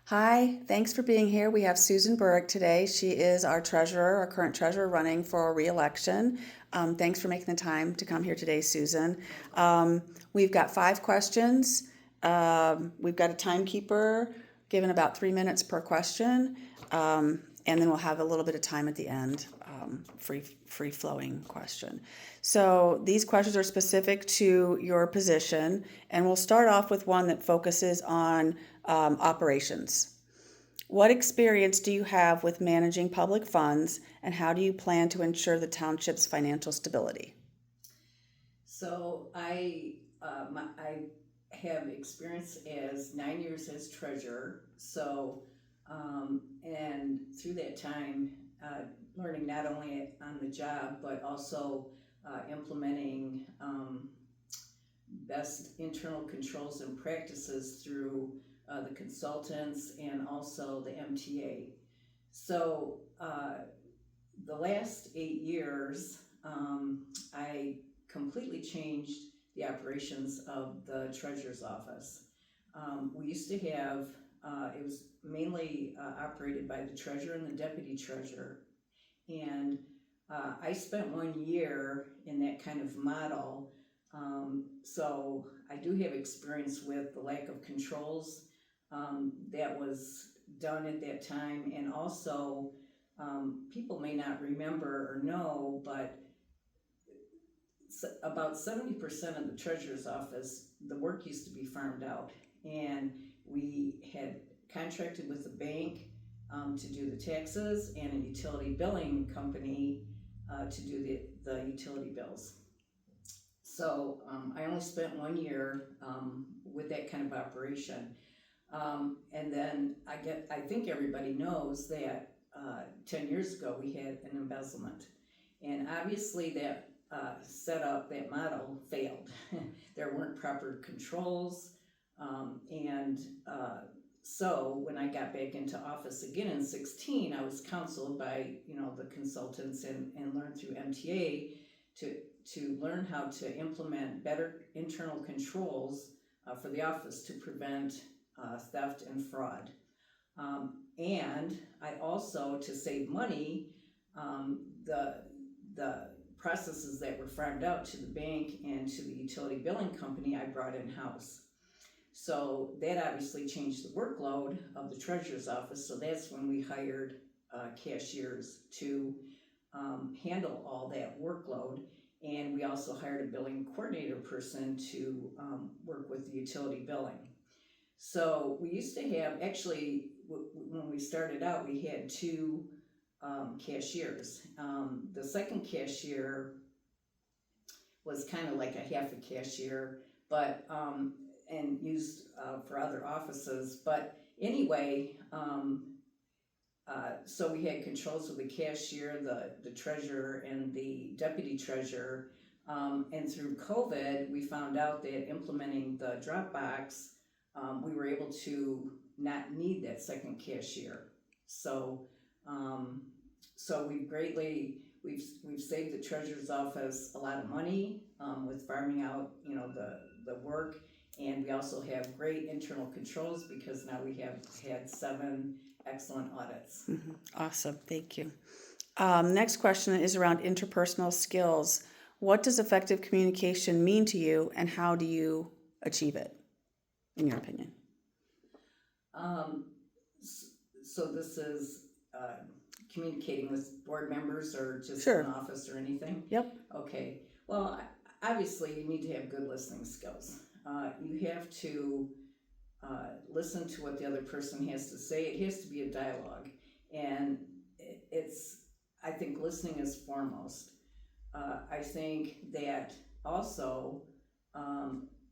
Hi, thanks for being here. We have Susan Burek today. She is our treasurer, our current treasurer running for re-election. Thanks for making the time to come here today, Susan. We've got 5 questions. We've got a timekeeper given about 3 minutes per question. And then we'll have a little bit of time at the end, free flowing question. So these questions are specific to your position, and we'll start off with one that focuses on operations. What experience do you have with managing public funds, and how do you plan to ensure the township's financial stability? I have experience as 9 years as treasurer. And through that time, learning not only on the job but also implementing best internal controls and practices through the consultants and also the MTA. So the last 8 years, I completely changed the operations of the treasurer's office. We used to have, it was mainly operated by the treasurer and the deputy treasurer. And I spent 1 year in that kind of model. So I do have experience with the lack of controls that was done at that time. And also, people may not remember or know, but about 70% of the treasurer's office, the work used to be farmed out. And we had contracted with the bank to do the taxes and a utility billing company to do the utility bills. So I only spent 1 year with that kind of operation. And then I think everybody knows that 10 years ago we had an embezzlement. And obviously that setup, that model failed. There weren't proper controls. And so when I got back into office again in 16, I was counseled by the consultants and learned through MTA to learn how to implement better internal controls for the office to prevent theft and fraud. And I also, to save money, the processes that were farmed out to the bank and to the utility billing company, I brought in-house. So that obviously changed the workload of the treasurer's office. So that's when we hired cashiers to handle all that workload. And we also hired a billing coordinator person to work with the utility billing. So we used to have, actually, when we started out, we had two cashiers. The second cashier was kind of like a half a cashier, but and used for other offices. But anyway, so we had controls of the cashier, the treasurer, and the deputy treasurer. And through COVID, we found out that implementing the Dropbox, we were able to not need that second cashier. So, so we've saved the treasurer's office a lot of money with farming out, the work, and we also have great internal controls because now we have had 7 excellent audits. Awesome, thank you. Next question is around interpersonal skills. What does effective communication mean to you, and how do you achieve it, in your opinion? So this is communicating with board members or just Sure. in office or anything? Yep. Okay. Well, obviously you need to have good listening skills. You have to listen to what the other person has to say. It has to be a dialogue. And I think listening is foremost. I think that also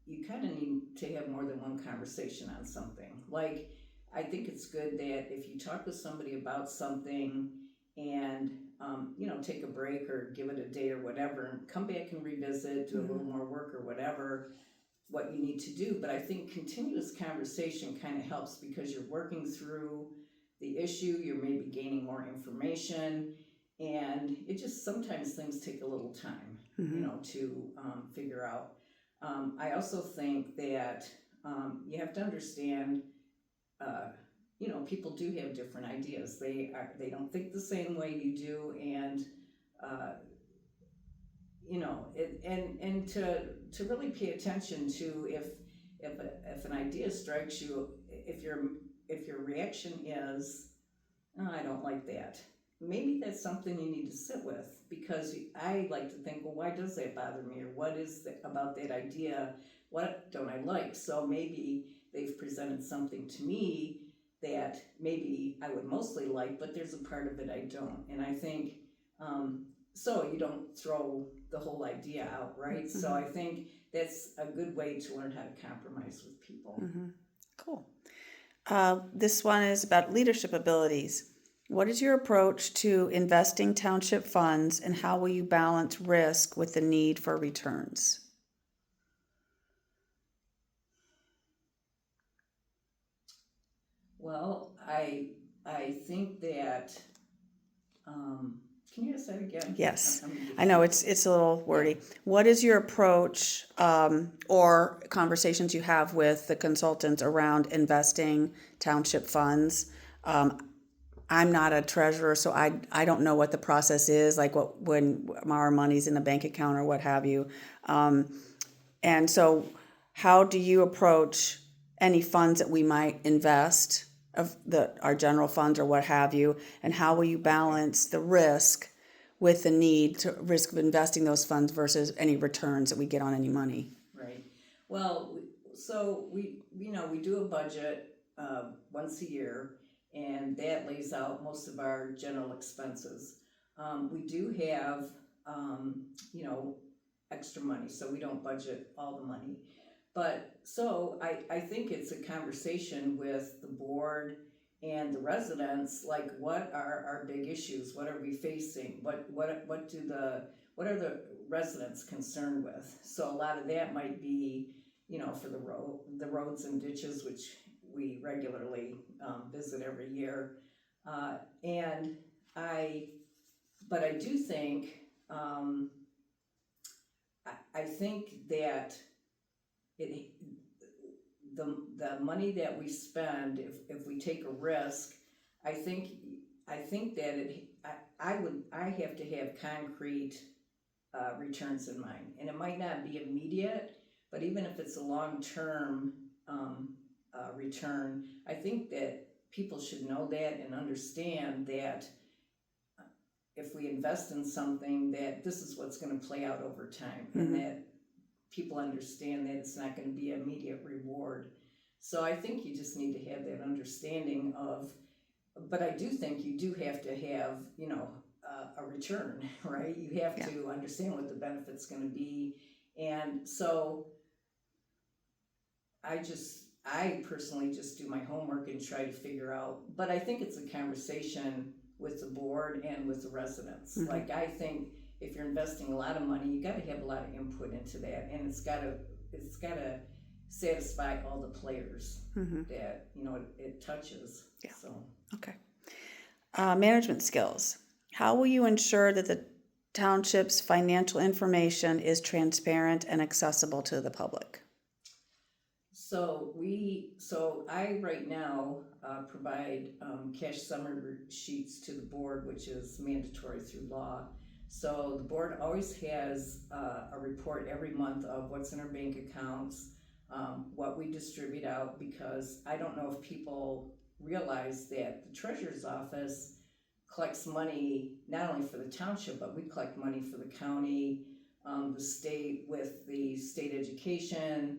you kind of need to have more than one conversation on something. Like, I think it's good that if you talk with somebody about something and take a break or give it a day or whatever, and come back and revisit, do a little more work or whatever, what you need to do. But I think continuous conversation kind of helps because you're working through the issue, you're maybe gaining more information, and it just sometimes things take a little time, to figure out. I also think that you have to understand, people do have different ideas. They don't think the same way you do, and uh, and to really pay attention to if an idea strikes you, if your reaction is, oh, I don't like that. Maybe that's something you need to sit with, because I like to think, well, why does that bother me? Or what is about that idea? What don't I like? So maybe they've presented something to me that maybe I would mostly like, but there's a part of it I don't. And I think, so you don't throw the whole idea out, right? So I think that's a good way to learn how to compromise with people. Cool. This one is about leadership abilities. What is your approach to investing township funds, and how will you balance risk with the need for returns? Well, I think that, can you ask that again? Yes, I'm I know it's a little wordy. What is your approach, or conversations you have with the consultants around investing township funds? I'm not a treasurer, so I don't know what the process is, like when our money's in a bank account or what have you. And so, how do you approach any funds that we might invest, of our general funds or what have you, and how will you balance the risk with the risk of investing those funds versus any returns that we get on any money? Right. Well, so we do a budget once a year, and that lays out most of our general expenses. We do have, you know, extra money, so we don't budget all the money. But so I think it's a conversation with the board and the residents, like, what are our big issues? What are we facing? What are the residents concerned with? So a lot of that might be, for the roads and ditches, which we regularly visit every year. And but I do think, I think that it the money that we spend, if we take a risk, I think that I have to have concrete returns in mind, and it might not be immediate, but even if it's a long-term return, I think that people should know that and understand that if we invest in something, that this is what's going to play out over time, and that people understand that it's not going to be an immediate reward. So I think you just need to have that understanding of, but I do think you do have to have, a return, right? You have to understand what the benefit's going to be. And so I personally just do my homework and try to figure out, but I think it's a conversation with the board and with the residents. Like, I think if you're investing a lot of money, you got to have a lot of input into that, and it's got to satisfy all the players that it touches. Yeah. So Okay. Management skills. How will you ensure that the township's financial information is transparent and accessible to the public? So I right now provide cash summary sheets to the board, which is mandatory through law. So the board always has a report every month of what's in our bank accounts, what we distribute out, because I don't know if people realize that the treasurer's office collects money not only for the township, but we collect money for the county, the state with the state education,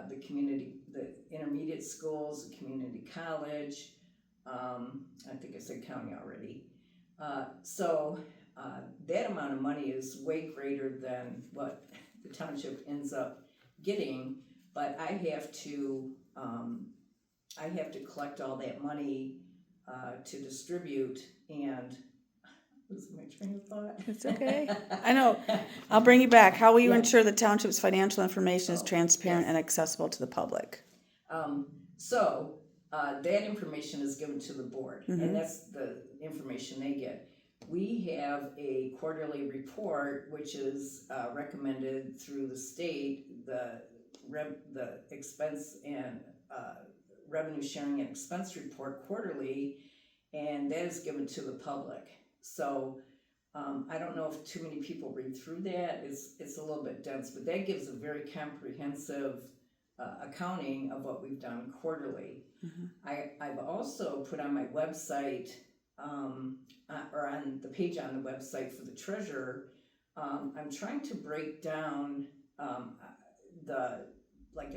the community, the intermediate schools, the community college. I think I said county already. So that amount of money is way greater than what the township ends up getting, but I have to collect all that money to distribute, and losing my train of thought. It's okay. I know. I'll bring you back. How will you Yeah. ensure the township's financial information is transparent yes. and accessible to the public? So that information is given to the board, and that's the information they get. We have a quarterly report, which is recommended through the state, the expense and revenue sharing and expense report quarterly, and that is given to the public. So I don't know if too many people read through that. It's a little bit dense, but that gives a very comprehensive accounting of what we've done quarterly. I've also put on my website, or on the page on the website for the treasurer, I'm trying to break down the like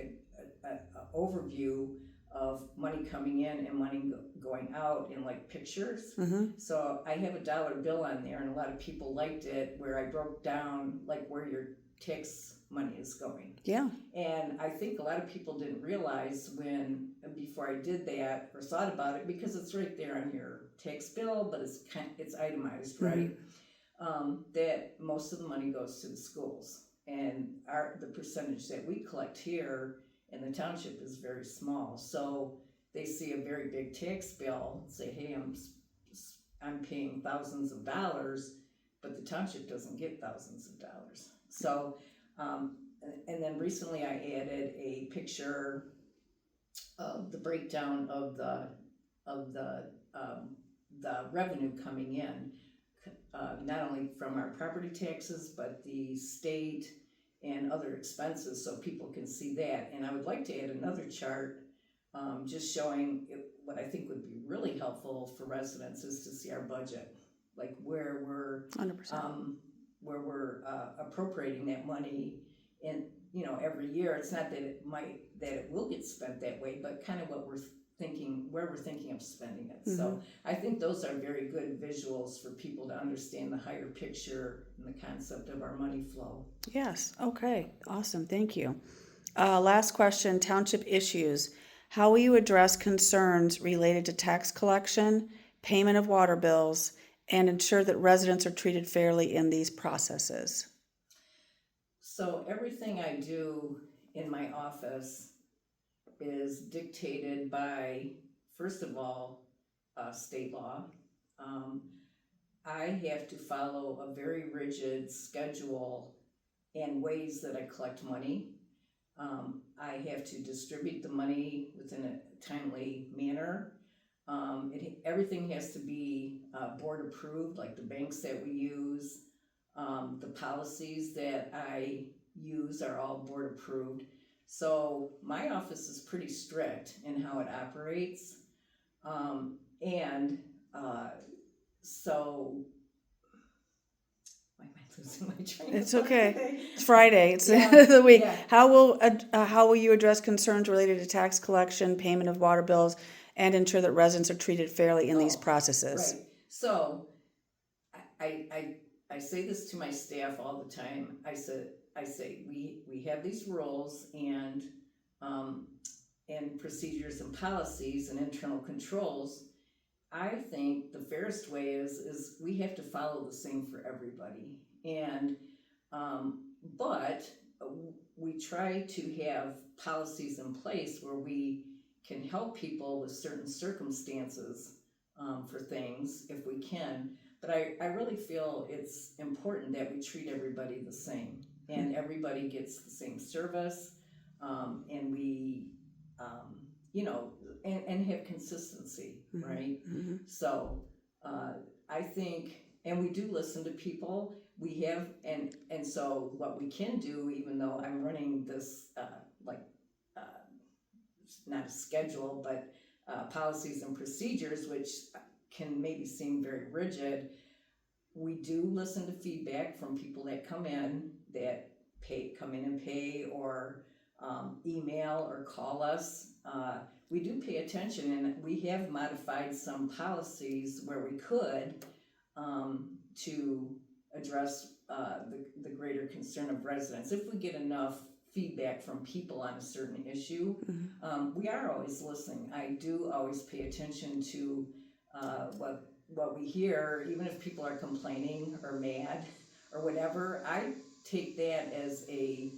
a overview of money coming in and money going out in like pictures. So I have a dollar bill on there, and a lot of people liked it, where I broke down like where your tax money is going. Yeah. And I think a lot of people didn't realize before I did that or thought about it, because it's right there on your tax bill, but it's itemized, right? That most of the money goes to the schools, and the percentage that we collect here in the township is very small. So they see a very big tax bill and say, hey, I'm paying thousands of dollars, but the township doesn't get thousands of dollars. So and then recently I added a picture of the breakdown of the revenue coming in, not only from our property taxes, but the state and other expenses, so people can see that. And I would like to add another chart, just showing what I think would be really helpful for residents is to see our budget, like where we're 100%. Where we're appropriating that money in, every year. It's not that it will get spent that way, but kind of what we're thinking, where we're thinking of spending it. So I think those are very good visuals for people to understand the higher picture and the concept of our money flow. Yes. Okay. Awesome. Thank you. Last question, township issues. How will you address concerns related to tax collection, payment of water bills, and ensure that residents are treated fairly in these processes? So everything I do in my office is dictated by, first of all, state law. I have to follow a very rigid schedule and ways that I collect money. I have to distribute the money within a timely manner. Everything has to be board approved, like the banks that we use. The policies that I use are all board approved. So my office is pretty strict in how it operates. So why am I losing my train of It's thought okay. today? It's Friday. It's the Yeah, end of the week. yeah. How will you address concerns related to tax collection, payment of water bills, and ensure that residents are treated fairly in these processes? Right. So I say this to my staff all the time. I say we have these rules and procedures and policies and internal controls. I think the fairest way is we have to follow the same for everybody. And but we try to have policies in place where we can help people with certain circumstances for things if we can. But I really feel it's important that we treat everybody the same, and everybody gets the same service, and we, and have consistency, right? So I think, and we do listen to people. We have, and so what we can do, even though I'm running this, not a schedule, but policies and procedures, which can maybe seem very rigid, we do listen to feedback from people that come in and pay, or email or call us. We do pay attention, and we have modified some policies where we could to address the greater concern of residents. If we get enough feedback from people on a certain issue, we are always listening. I do always pay attention to what we hear, even if people are complaining or mad or whatever. I take that as a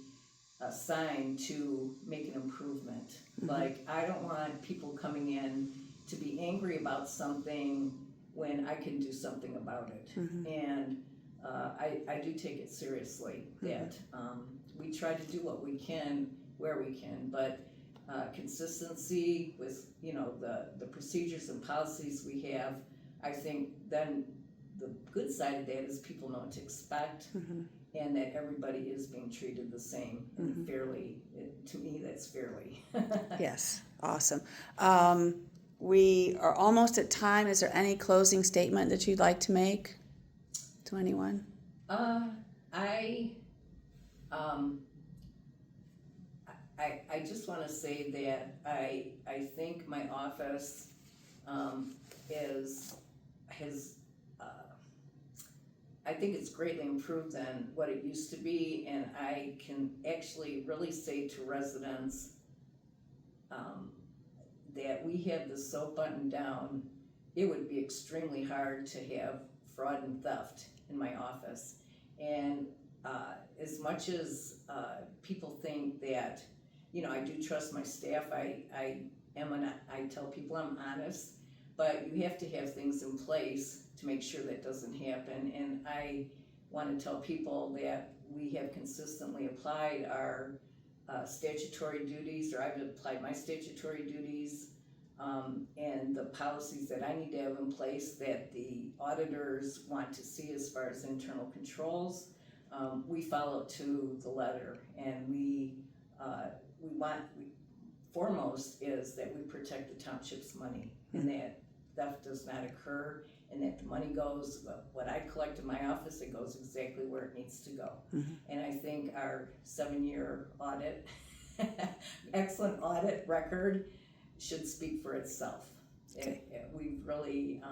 sign to make an improvement. Like, I don't want people coming in to be angry about something when I can do something about it. And I do take it seriously that we try to do what we can where we can, but consistency with, the procedures and policies we have. I think then the good side of that is people know what to expect, and that everybody is being treated the same and fairly. To me, that's fairly. Yes, awesome. We are almost at time. Is there any closing statement that you'd like to make to anyone? I I just want to say that I think my office has I think it's greatly improved than what it used to be, and I can actually really say to residents that we have this so buttoned down. It would be extremely hard to have fraud and theft in my office, and as much as people think that, I do trust my staff. I tell people I'm honest, but you have to have things in place to make sure that doesn't happen. And I want to tell people that we have consistently applied our statutory duties, or I've applied my statutory duties, and the policies that I need to have in place that the auditors want to see as far as internal controls. We follow to the letter, and foremost is that we protect the township's money, and that theft does not occur, and that the money goes, what I collect in my office, it goes exactly where it needs to go. And I think our 7-year audit, excellent audit record, should speak for itself. Okay. We really,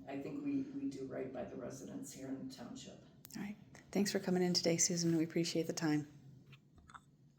I think we do right by the residents here in the township. All right. Thanks for coming in today, Susan. We appreciate the time.